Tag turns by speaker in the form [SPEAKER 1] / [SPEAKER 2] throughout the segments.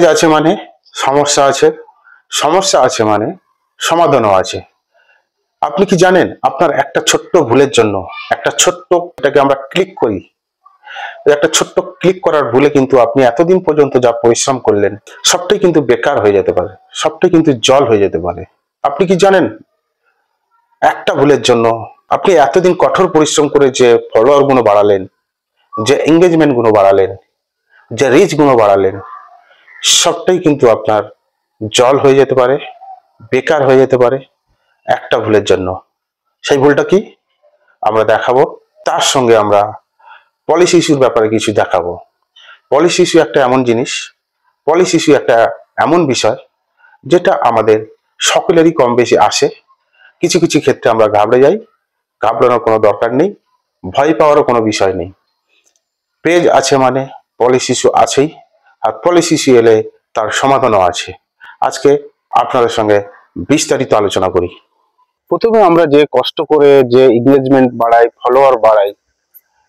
[SPEAKER 1] আছে মানে সমস্যা আছে, সমস্যা আছে মানে সমাধানও আছে। আপনি কি জানেন আপনার একটা ছোট্ট ভুলের জন্য, একটা ছোট্ট এটাকে আমরা ক্লিক করি, একটা ছোট্ট ক্লিক করার ভুলে কিন্তু আপনি এতদিন পর্যন্ত যা পরিশ্রম করলেন সবটাই কিন্তু বেকার হয়ে যেতে পারে, সবটাই কিন্তু জল হয়ে যেতে পারে। আপনি কি জানেন একটা ভুলের জন্য আপনি এতদিন কঠোর পরিশ্রম করে যে ফলোয়ার গুলো বাড়ালেন, যে এঙ্গেজমেন্ট গুলো বাড়ালেন, যে রিচ গুলো বাড়ালেন, সবটাই কিন্তু আপনার জল হয়ে যেতে পারে, বেকার হয়ে যেতে পারে একটা ভুলের জন্য। সেই ভুলটা কি আমরা দেখাবো, তার সঙ্গে আমরা পলিসি ইস্যুর ব্যাপারে কিছু দেখাবো। পলিসি ইস্যু একটা এমন জিনিস, পলিসি ইস্যু একটা এমন বিষয় যেটা আমাদের সকলেরই কম বেশি আসে। কিছু কিছু ক্ষেত্রে আমরা ঘাবড়ে যাই, ঘাবড়ানোর কোনো দরকার নেই, ভয় পাওয়ারও কোনো বিষয় নেই। পেজ আছে মানে পলিসি ইস্যু আছেই, আর পলিসি ইস্যু এলে তার সমাধানও আছে। আজকে আপনাদের সঙ্গে বিস্তারিত আলোচনা করি। প্রথমে আমরা যে কষ্ট করে যে এঙ্গেজমেন্ট বাড়াই, ফলোয়ার বাড়াই,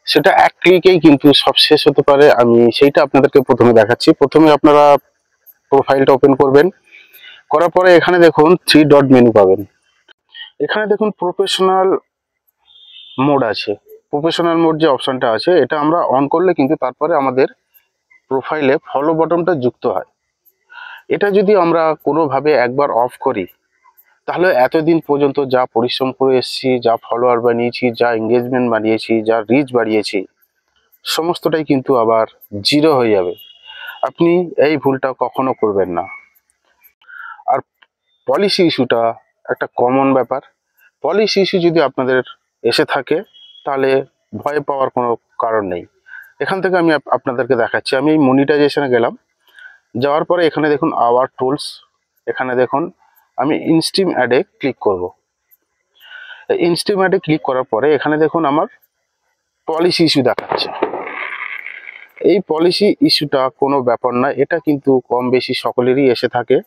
[SPEAKER 1] সেটা এক ক্লিকেই কিন্তু সব শেষ হতে পারে। আমি সেইটা আপনাদেরকে প্রথমে দেখাচ্ছি। প্রথমে আপনারা প্রোফাইলটা ওপেন করবেন, করার পরে এখানে দেখুন 3 ডট মেনু পাবেন। এখানে দেখুন প্রফেশনাল মোড আছে। প্রফেশনাল মোড যে অপশনটা আছে এটা আমরা অন করলে কিন্তু তারপরে আমাদের প্রোফাইলে ফলো বাটনটা যুক্ত হয়। এটা যদি আমরা কোনোভাবে একবার অফ করি তাহলে এতদিন পর্যন্ত যা পরিশ্রম করে এসেছি, যা ফলোয়ার বানিয়েছি, যা এঙ্গেজমেন্ট বানিয়েছি, যা রিচ বাড়িয়েছি, সমস্তটাই কিন্তু আবার জিরো হয়ে যাবে। আপনি এই ভুলটা কখনো করবেন না। আর পলিসি ইস্যুটা একটা কমন ব্যাপার। পলিসি ইস্যু যদি আপনাদের এসে থাকে তাহলে ভয় পাওয়ার কোনো কারণ নেই। এখান থেকে আমি আপনাদেরকে দেখাচ্ছি। আমি এই মনিটাইজেশনে গেলাম, যাওয়ার পরে এখানে দেখুন আওয়ার টুলস, এখানে দেখুন আমি ইনস্ট্রিম অ্যাডে ক্লিক করব। ইনস্ট্রিম অ্যাডে ক্লিক করার পরে এখানে দেখুন আমার পলিসি ইস্যু দেখাচ্ছে। এই পলিসি ইস্যুটা কোনো ব্যাপার না, এটা কিন্তু কম বেশি সকলেরই এসে থাকে।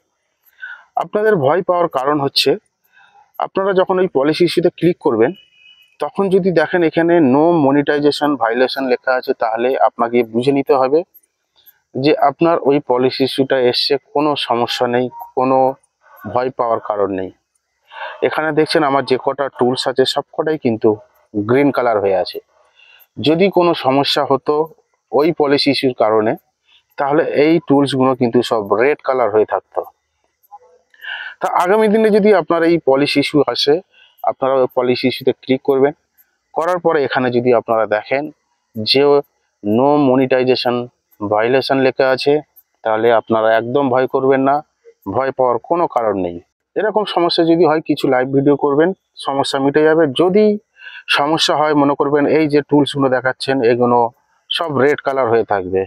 [SPEAKER 1] আপনাদের ভয় পাওয়ার কারণ হচ্ছে আপনারা যখন ওই পলিসি ইস্যুতে ক্লিক করবেন তখন যদি দেখেন এখানে নো মনিটাইজেশন ভায়োলেশন লেখা আছে, তাহলে আপনাকে বুঝে নিতে হবে যে আপনার ওই পলিসি ইস্যুটা এসছে, কোনো সমস্যা নেই, কোনো ভয় পাওয়ার কারণ নেই। এখানে দেখছেন আমার যে কটা টুলস আছে সব কটাই কিন্তু গ্রিন কালার হয়ে আছে। যদি কোনো সমস্যা হতো ওই পলিসি ইস্যুর কারণে তাহলে এই টুলসগুলো কিন্তু সব রেড কালার হয়ে থাকতো। তা আগামী দিনে যদি আপনার এই পলিসি ইস্যু আসে আপনারা ওই পলিসি ইস্যুতে ক্লিক করবেন, করার পরে এখানে যদি আপনারা দেখেন যে নো মনিটাইজেশন ভায়োলেশন লেখা আছে তাহলে আপনারা একদম ভয় করবেন না, ভয় পাওয়ার কোনো কারণ নেই। এরকম সমস্যা যদি হয় কিছু লাইভ ভিডিও করবেন, সমস্যা মিটে যাবে। যদি সমস্যা হয় মনে করবেন এই যে টুলসগুলো দেখাচ্ছেন এগুলো সব রেড কালার হয়ে থাকবে,